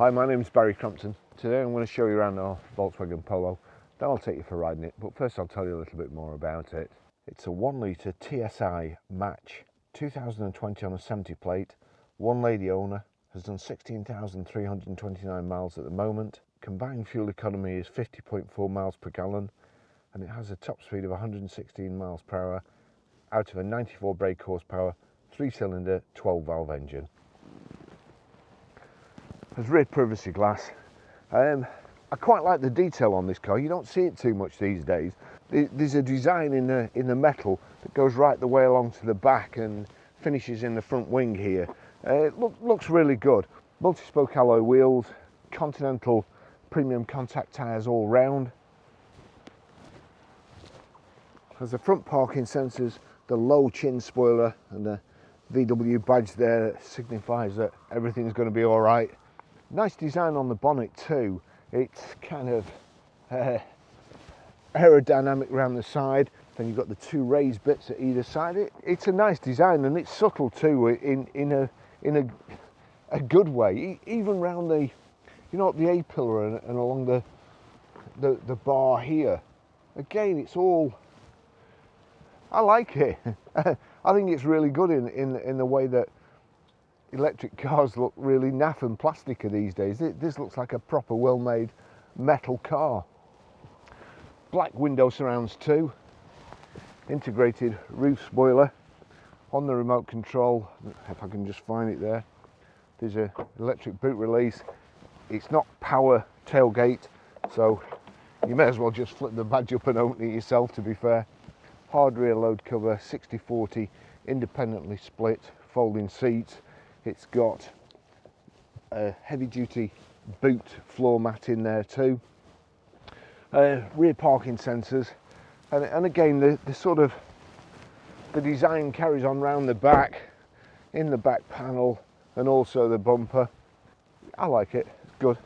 Hi, my name is Barrie Crampton. Today I'm going to show you around our Volkswagen Polo. Then I'll take you for riding it, but first I'll tell you a little bit more about it. It's a 1 litre TSI match, 2020 on a 70 plate, one lady owner, has done 16,329 miles at the moment. Combined fuel economy is 50.4 miles per gallon, and it has a top speed of 116 miles per hour out of a 94 brake horsepower, 3-cylinder, 12-valve engine. Has rear privacy glass. I quite like the detail on this car. You don't see it too much these days. There's a design in the metal that goes right the way along to the back and finishes in the front wing here. It looks really good. Multi-spoke alloy wheels, Continental premium contact tyres all round. Has the front parking sensors, the low chin spoiler and the VW badge there that signifies that everything's going to be all right. Nice design on the bonnet too. It's kind of aerodynamic around the side. Then you've got the two raised bits at either side. It's a nice design, and it's subtle too in a good way. Even round the, you know, the A-pillar and along the bar here. Again, it's all, I like it. I think it's really good in the way that electric cars look really naff and plastic these days. This looks like a proper well-made metal car. Black window surrounds too. Integrated roof spoiler. On the remote control, if I can just find it there, there's an electric boot release. It's not power tailgate, so you may as well just flip the badge up and open it yourself, to be fair. Hard rear load cover, 60/40, independently split, folding seats. It's got a heavy duty boot floor mat in there too. Rear parking sensors, and again the sort of the design carries on round the back, in the back panel, and also the bumper. I like it, it's good.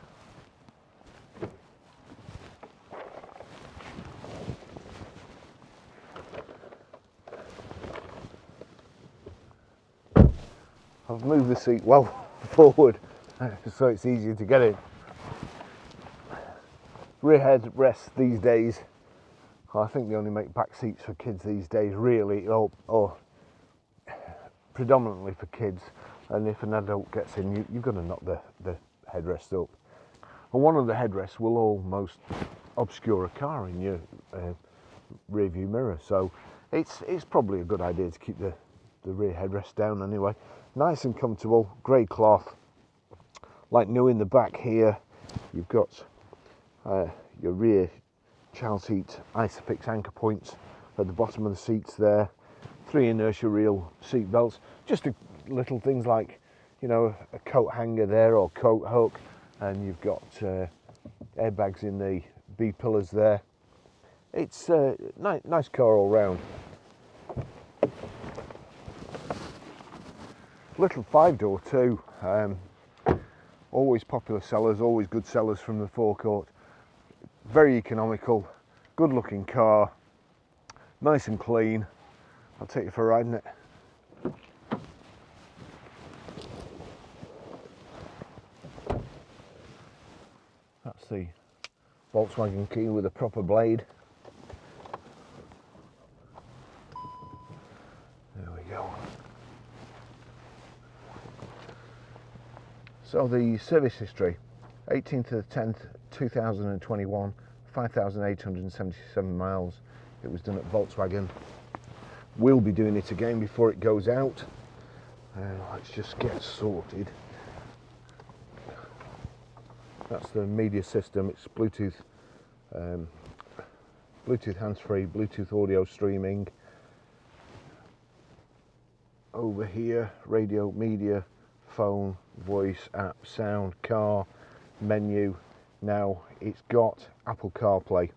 I've moved the seat well forward so it's easier to get in. Rear headrests these days, I think they only make back seats for kids these days, really, or predominantly for kids. And if an adult gets in, you've got to knock the headrest up. And one of the headrests will almost obscure a car in your rear view mirror, so it's probably a good idea to keep the rear headrest down anyway. Nice and comfortable, grey cloth, like new in the back here. You've got your rear child seat Isofix anchor points at the bottom of the seats there. 3 inertia reel seat belts, just little things like, you know, a coat hanger there or coat hook, and you've got airbags in the B pillars there. It's a nice car all round. Little 5-door too, always popular sellers, always good sellers from the forecourt. Very economical, good looking car, nice and clean. I'll take you for a ride in it. That's the Volkswagen key with a proper blade. There we go. So the service history, 18th of the 10th, 2021, 5,877 miles. It was done at Volkswagen. We'll be doing it again before it goes out. Let's just get sorted. That's the media system. It's Bluetooth, Bluetooth hands-free, Bluetooth audio streaming. Over here, radio, media, phone, voice, app, sound, car, menu. Now it's got Applecarplay.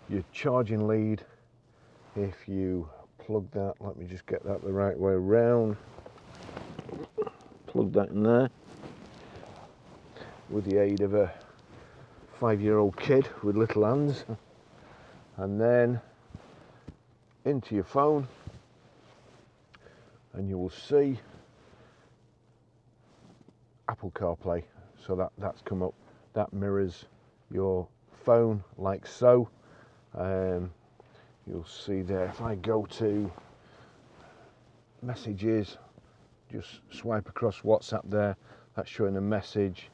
Your charging lead, if you plug that, let me just get that the right way around, plug that in there with the aid of a 5-year-old kid with little hands, and then into your phone, and you will see Applecarplay so that's come up. That mirrors your phone like so. You'll see there, if I go to messages, just swipe across WhatsApp there, that's showing a message.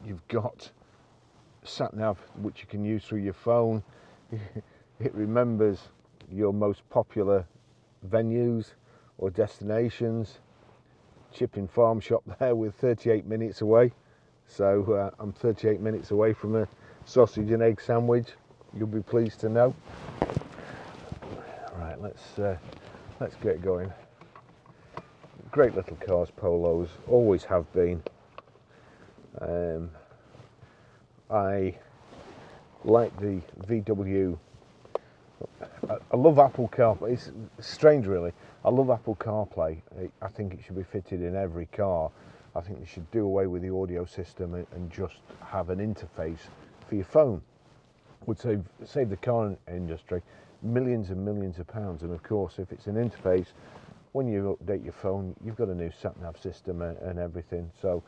You've got sat nav, which you can use through your phone. It remembers your most popular venues or destinations. Chipping Farm Shop there with 38 minutes away, so I'm 38 minutes away from a sausage and egg sandwich, you'll be pleased to know. Right, let's get going. Great little cars, Polos, always have been. I like the VW. I love Applecarplay. It's strange, really. I love Applecarplay. I think it should be fitted in every car. I think they should do away with the audio system and just have an interface for your phone. Would save the car industry millions and millions of pounds. And of course, if it's an interface, when you update your phone, you've got a new sat nav system and everything. So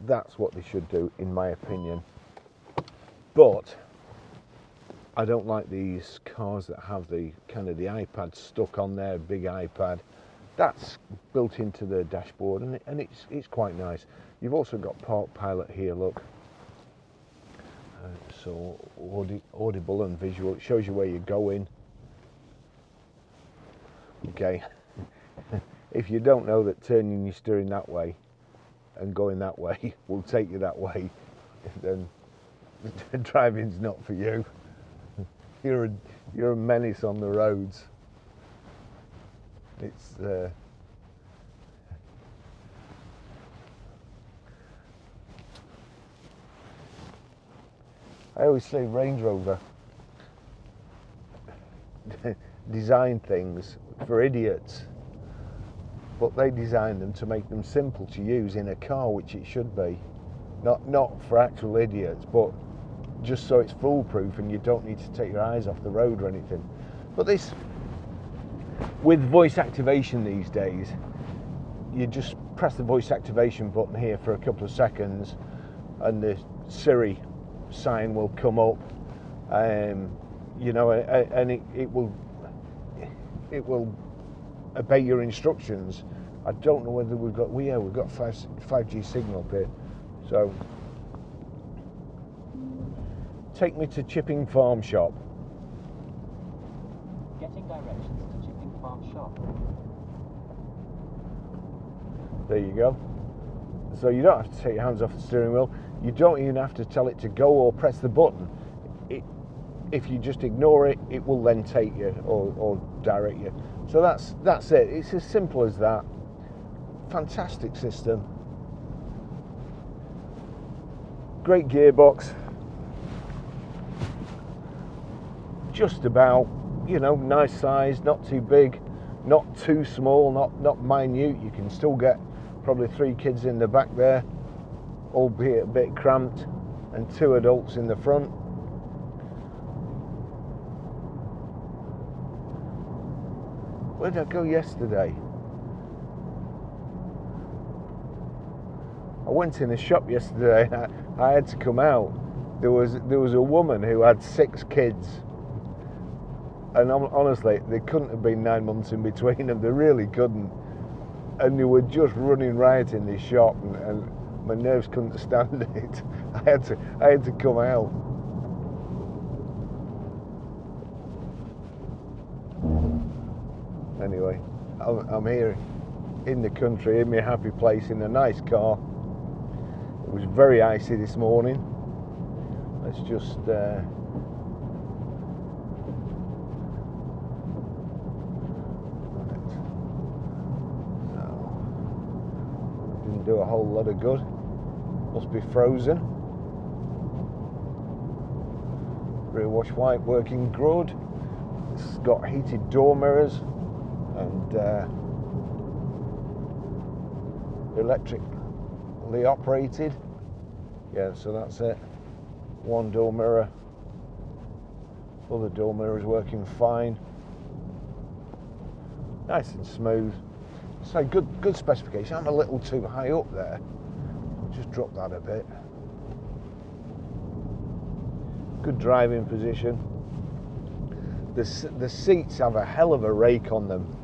that's what they should do, in my opinion. But I don't like these cars that have the kind of the iPad stuck on there, big iPad. That's built into the dashboard, and it's quite nice. You've also got Park Pilot here, look. So audible and visual. It shows you where you're going. Okay. If you don't know that turning your steering that way and going that way will take you that way, then driving's not for you. You're a menace on the roads. It's I always say Range Rover design things for idiots, but they design them to make them simple to use in a car, which it should be. Not for actual idiots, but just so it's foolproof and you don't need to take your eyes off the road or anything. But this, with voice activation these days, you just press the voice activation button here for a couple of seconds and the Siri sign will come up, you know, and it will obey your instructions. I don't know whether we've got 5G signal up here. So take me to Chipping Farm Shop. Getting directions to Chipping Farm Shop. There you go. So you don't have to take your hands off the steering wheel. You don't even have to tell it to go or press the button. If you just ignore it, it will then take you or direct you. So that's it. It's as simple as that. Fantastic system. Great gearbox. Just about, you know, nice size, not too big, not too small, not minute. You can still get probably 3 kids in the back there, albeit a bit cramped, and 2 adults in the front. Where did I go yesterday? I went in a shop yesterday. I had to come out. There was a woman who had 6 kids, and honestly, they couldn't have been 9 months in between them. They really couldn't, and they were just running riot in this shop, and my nerves couldn't stand it. I had to come out. Anyway, I'm here in the country, in my happy place, in a nice car. It was very icy this morning. Let's just didn't do a whole lot of good. Must be frozen. Rear wash white working good. It's got heated door mirrors and electrically operated. Yeah, so that's it. One door mirror. Other door mirror is working fine. Nice and smooth. So good specification. I'm a little too high up there. just drop that a bit. Good driving position. The seats have a hell of a rake on them,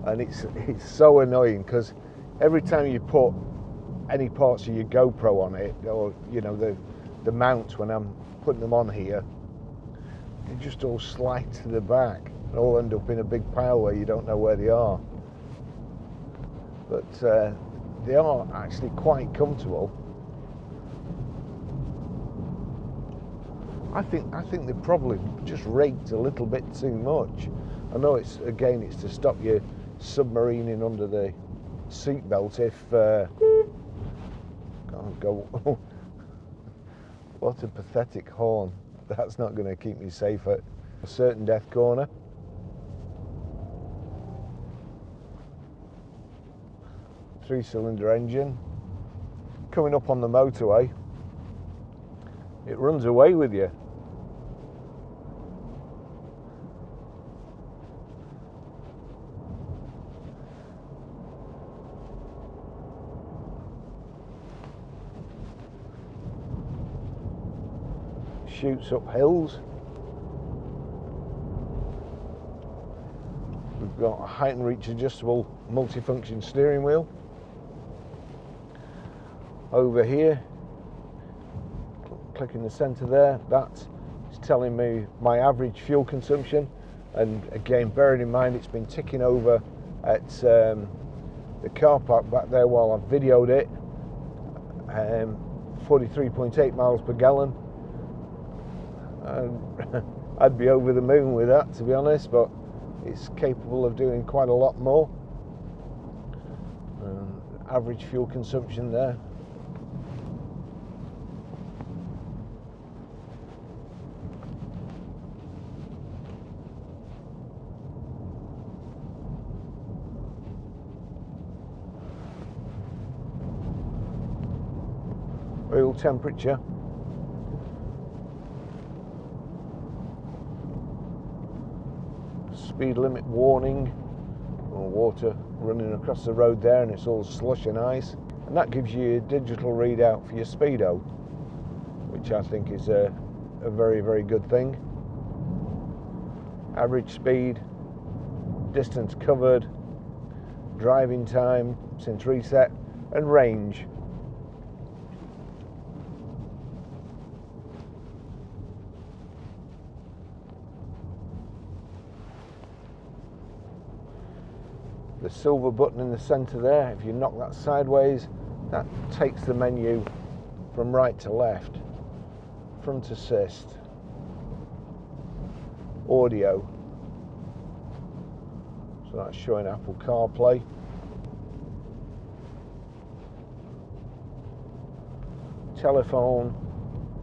and it's so annoying because every time you put any parts of your GoPro on it, or you know the mounts when I'm putting them on here, they just all slide to the back and all end up in a big pile where you don't know where they are. But they are actually quite comfortable. I think they probably just raked a little bit too much. I know it's to stop you submarining under the seat belt if can't go. What a pathetic horn. That's not going to keep me safe at a certain death corner. Three-cylinder engine. Coming up on the motorway, it runs away with you. Shoots up hills. We've got a height and reach adjustable multifunction steering wheel. Over here, click in the centre there, that's telling me my average fuel consumption, and again bearing in mind it's been ticking over at the car park back there while I've videoed it, 43.8 miles per gallon. I'd be over the moon with that, to be honest, but it's capable of doing quite a lot more. Average fuel consumption there. Oil temperature. Speed limit warning, or water running across the road there, and it's all slush and ice, and that gives you a digital readout for your speedo, which I think is a very, very good thing. Average speed, distance covered, driving time since reset, and range. The silver button in the centre there, if you knock that sideways, that takes the menu from right to left. Front assist, audio, so that's showing Applecarplay. Telephone,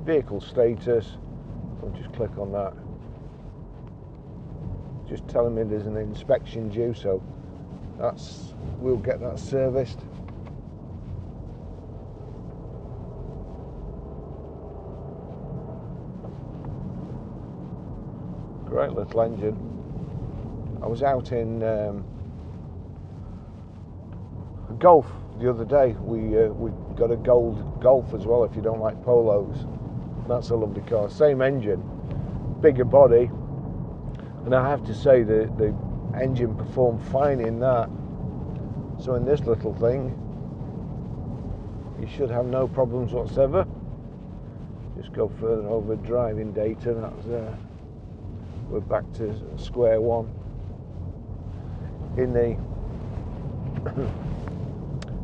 vehicle status, I'll just click on that. Just telling me there's an inspection due, so we'll get that serviced. Great little engine. I was out in Golf the other day. We got a gold Golf as well, if you don't like Polos. That's a lovely car. Same engine, bigger body, and I have to say the engine performed fine in that. So in this little thing, you should have no problems whatsoever. Just go further over driving data. That's we're back to square one. In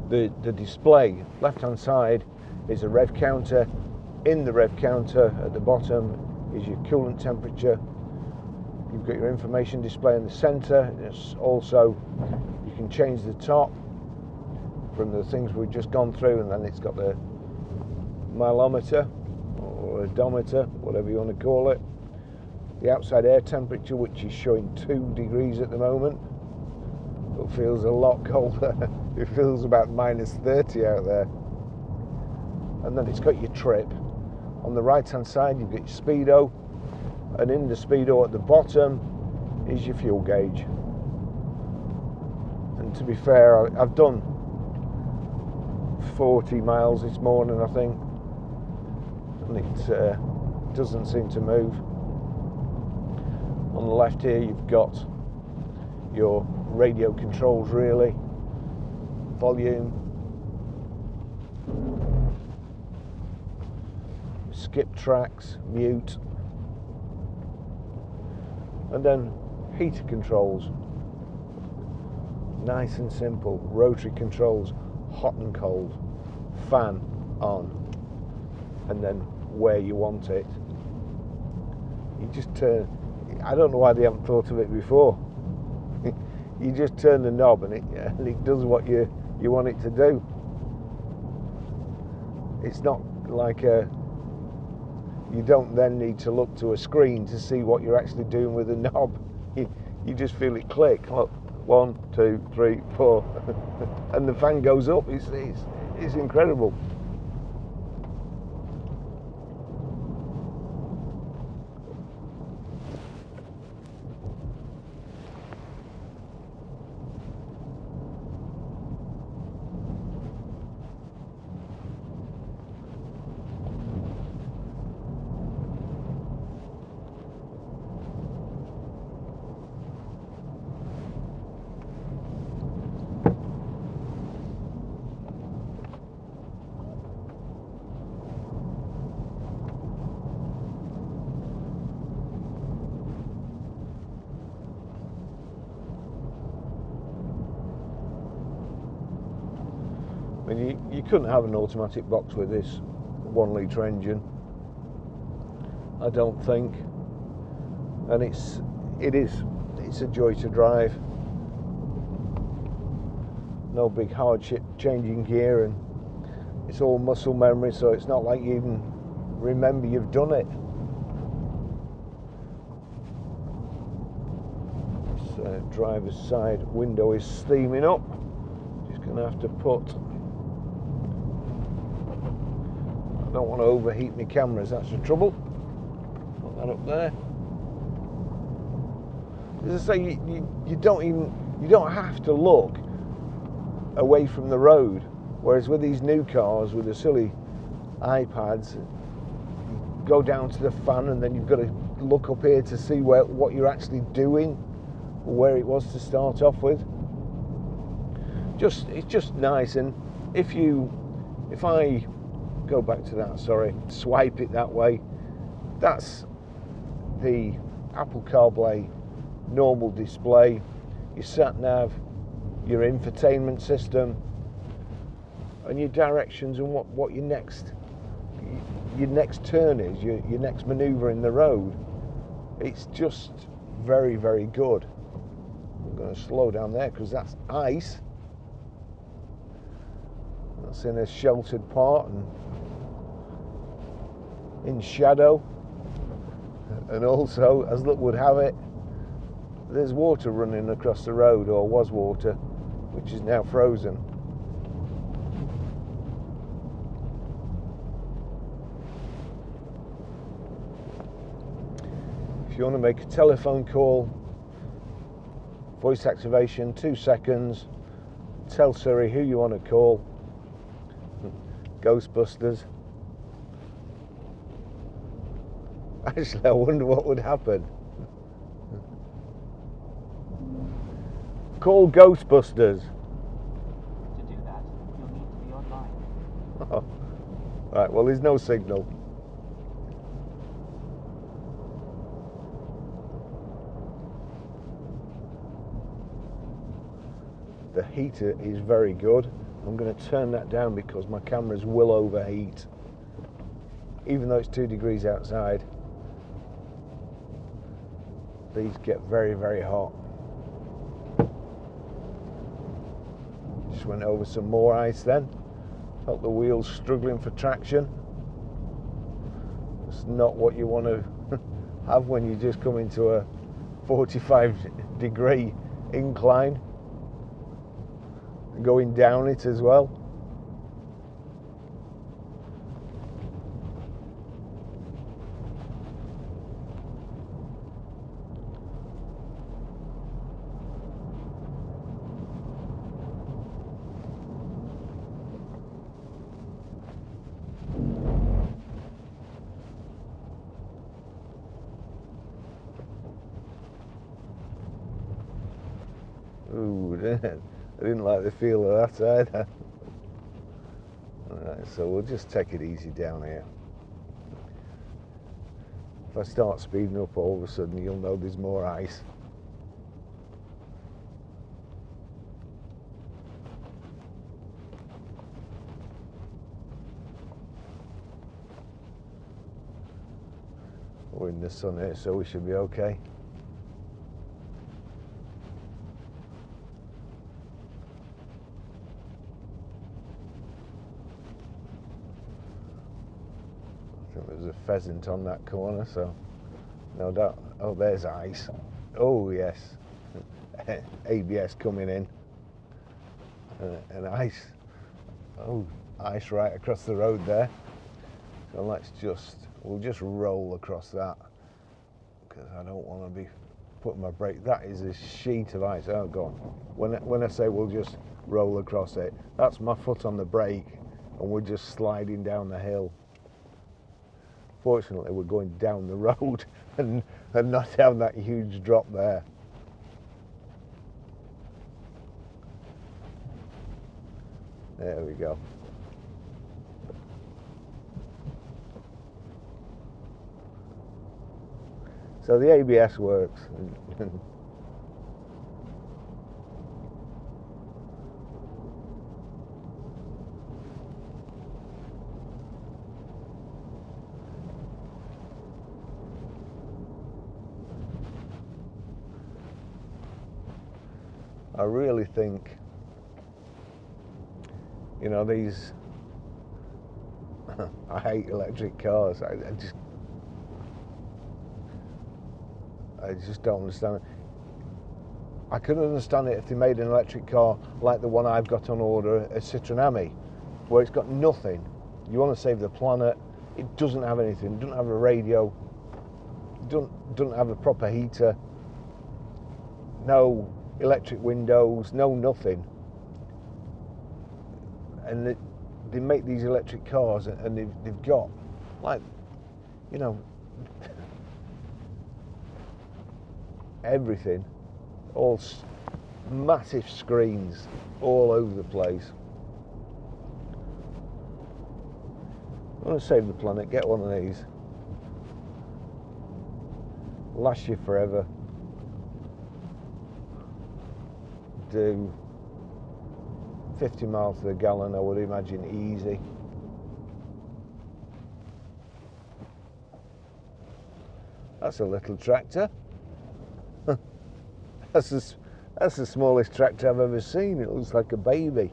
the display, left-hand side is a rev counter. In the rev counter at the bottom is your coolant temperature. You've got your information display in the centre. It's also, you can change the top from the things we've just gone through, and then it's got the mileometer or odometer, whatever you want to call it. The outside air temperature, which is showing 2 degrees at the moment, but feels a lot colder. It feels about -30 out there. And then it's got your trip. On the right hand side you've got your speedo, and in the speedo at the bottom is your fuel gauge. And to be fair, I've done 40 miles this morning, I think, and it doesn't seem to move. On the left here you've got your radio controls, really, volume, skip tracks, mute, and then heater controls. Nice and simple. Rotary controls, hot and cold, fan on, and then where you want it. You just turn. I don't know why they haven't thought of it before. You just turn the knob and it does what you want it to do. It's not like you don't then need to look to a screen to see what you're actually doing with the knob. You just feel it click. Look, 1, 2, 3, 4, and the fan goes up. It's incredible. I mean, you couldn't have an automatic box with this 1 litre engine, I don't think, and it's a joy to drive. No big hardship changing gear, and it's all muscle memory, so it's not like you even remember you've done it. This driver's side window is steaming up. Just going to have to put. I don't want to overheat my cameras, that's the trouble. Put that up there. As I say, you don't have to look away from the road, whereas with these new cars with the silly iPads, you go down to the fan and then you've got to look up here to see what you're actually doing, or where it was to start off with. It's just nice. And if I go back to that, sorry, swipe it that way, that's the Applecarplay normal display, your sat nav, your infotainment system, and your directions and what your next turn is, your next manoeuvre in the road. It's just very, very good. I'm going to slow down there because that's ice. That's in a sheltered part and in shadow, and also, as luck would have it, there's water running across the road, or was water, which is now frozen. If you want to make a telephone call, voice activation, 2 seconds, tell Siri who you want to call, Ghostbusters. Actually, I wonder what would happen. Call Ghostbusters. To do that, you'll need to be online. Oh. Right, well, there's no signal. The heater is very good. I'm going to turn that down because my cameras will overheat. Even though it's 2 degrees outside, these get very, very hot. Just went over some more ice then. Felt the wheels struggling for traction. It's not what you want to have when you just come into a 45-degree incline. Going down it as well. Ooh, I didn't like the feel of that either. Alright, so we'll just take it easy down here. If I start speeding up, all of a sudden you'll know there's more ice. We're in the sun here, so we should be okay. I think there's a pheasant on that corner, so no doubt. Oh, there's ice. Oh, yes. ABS coming in. And ice. Oh, ice right across the road there. So we'll just roll across that, because I don't want to be putting my brake. That is a sheet of ice. Oh, God. When I say we'll just roll across it, that's my foot on the brake, and we're just sliding down the hill. Fortunately, we're going down the road and not down that huge drop there. There we go. So the ABS works. I really think, you know, these, I hate electric cars. I just don't understand it. I could understand it if they made an electric car like the one I've got on order, a Citroen Ami, where it's got nothing. You want to save the planet. It doesn't have anything. It doesn't have a radio. Doesn't have a proper heater. No electric windows. No nothing. And they make these electric cars, and they've got, like, you know, everything, all massive screens all over the place. I want to save the planet, get one of these. Last you forever. Do 50 miles to the gallon, I would imagine, easy. That's a little tractor. That's the smallest tractor I've ever seen. It looks like a baby.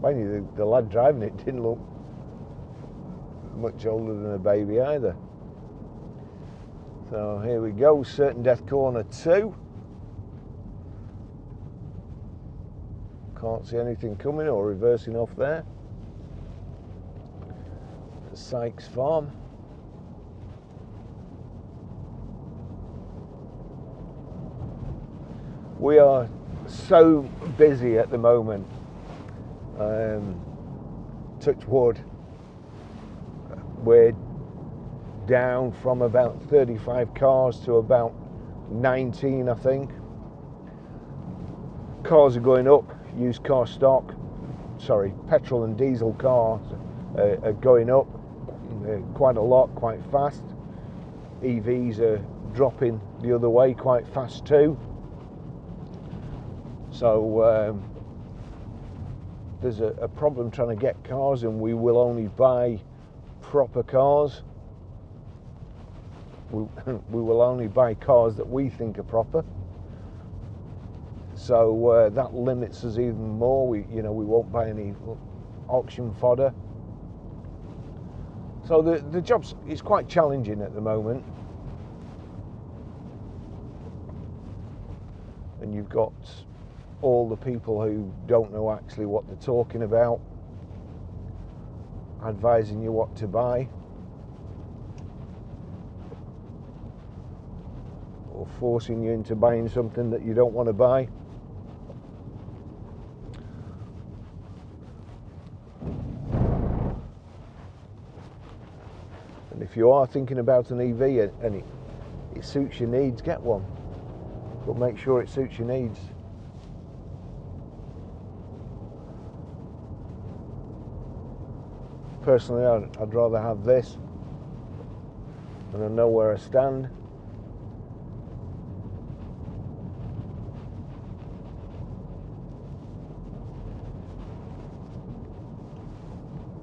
Mind you, the lad driving it didn't look much older than a baby either. So here we go, certain death corner 2. Can't see anything coming or reversing off there. The Sykes Farm. We are so busy at the moment. Touch wood. We're down from about 35 cars to about 19, I think. Cars are going up. Used car stock, sorry, petrol and diesel cars are going up quite a lot, quite fast. EVs are dropping the other way quite fast too. So there's a problem trying to get cars, and we will only buy proper cars. We will only buy cars that we think are proper. So that limits us even more. We won't buy any auction fodder. So the job is quite challenging at the moment. And you've got all the people who don't know actually what they're talking about, advising you what to buy, or forcing you into buying something that you don't want to buy. And if you are thinking about an EV and it suits your needs, get one. but make sure it suits your needs. Personally, I'd rather have this, and I know where I stand.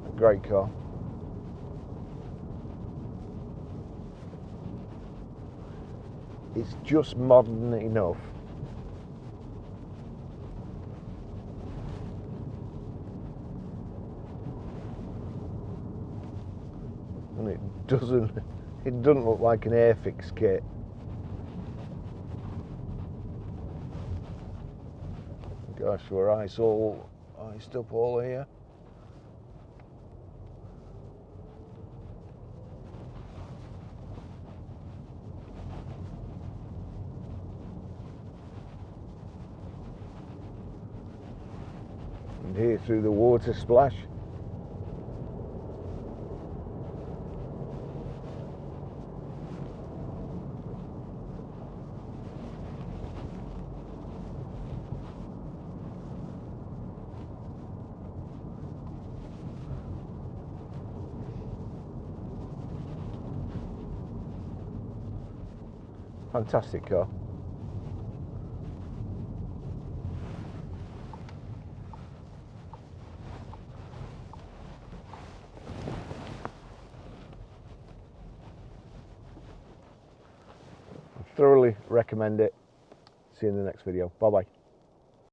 A great car. It's just modern enough. And it doesn't look like an Airfix kit. Gosh, we're iced up all here. And here through the water splash. Fantastic car. I thoroughly recommend it. See you in the next video. Bye bye.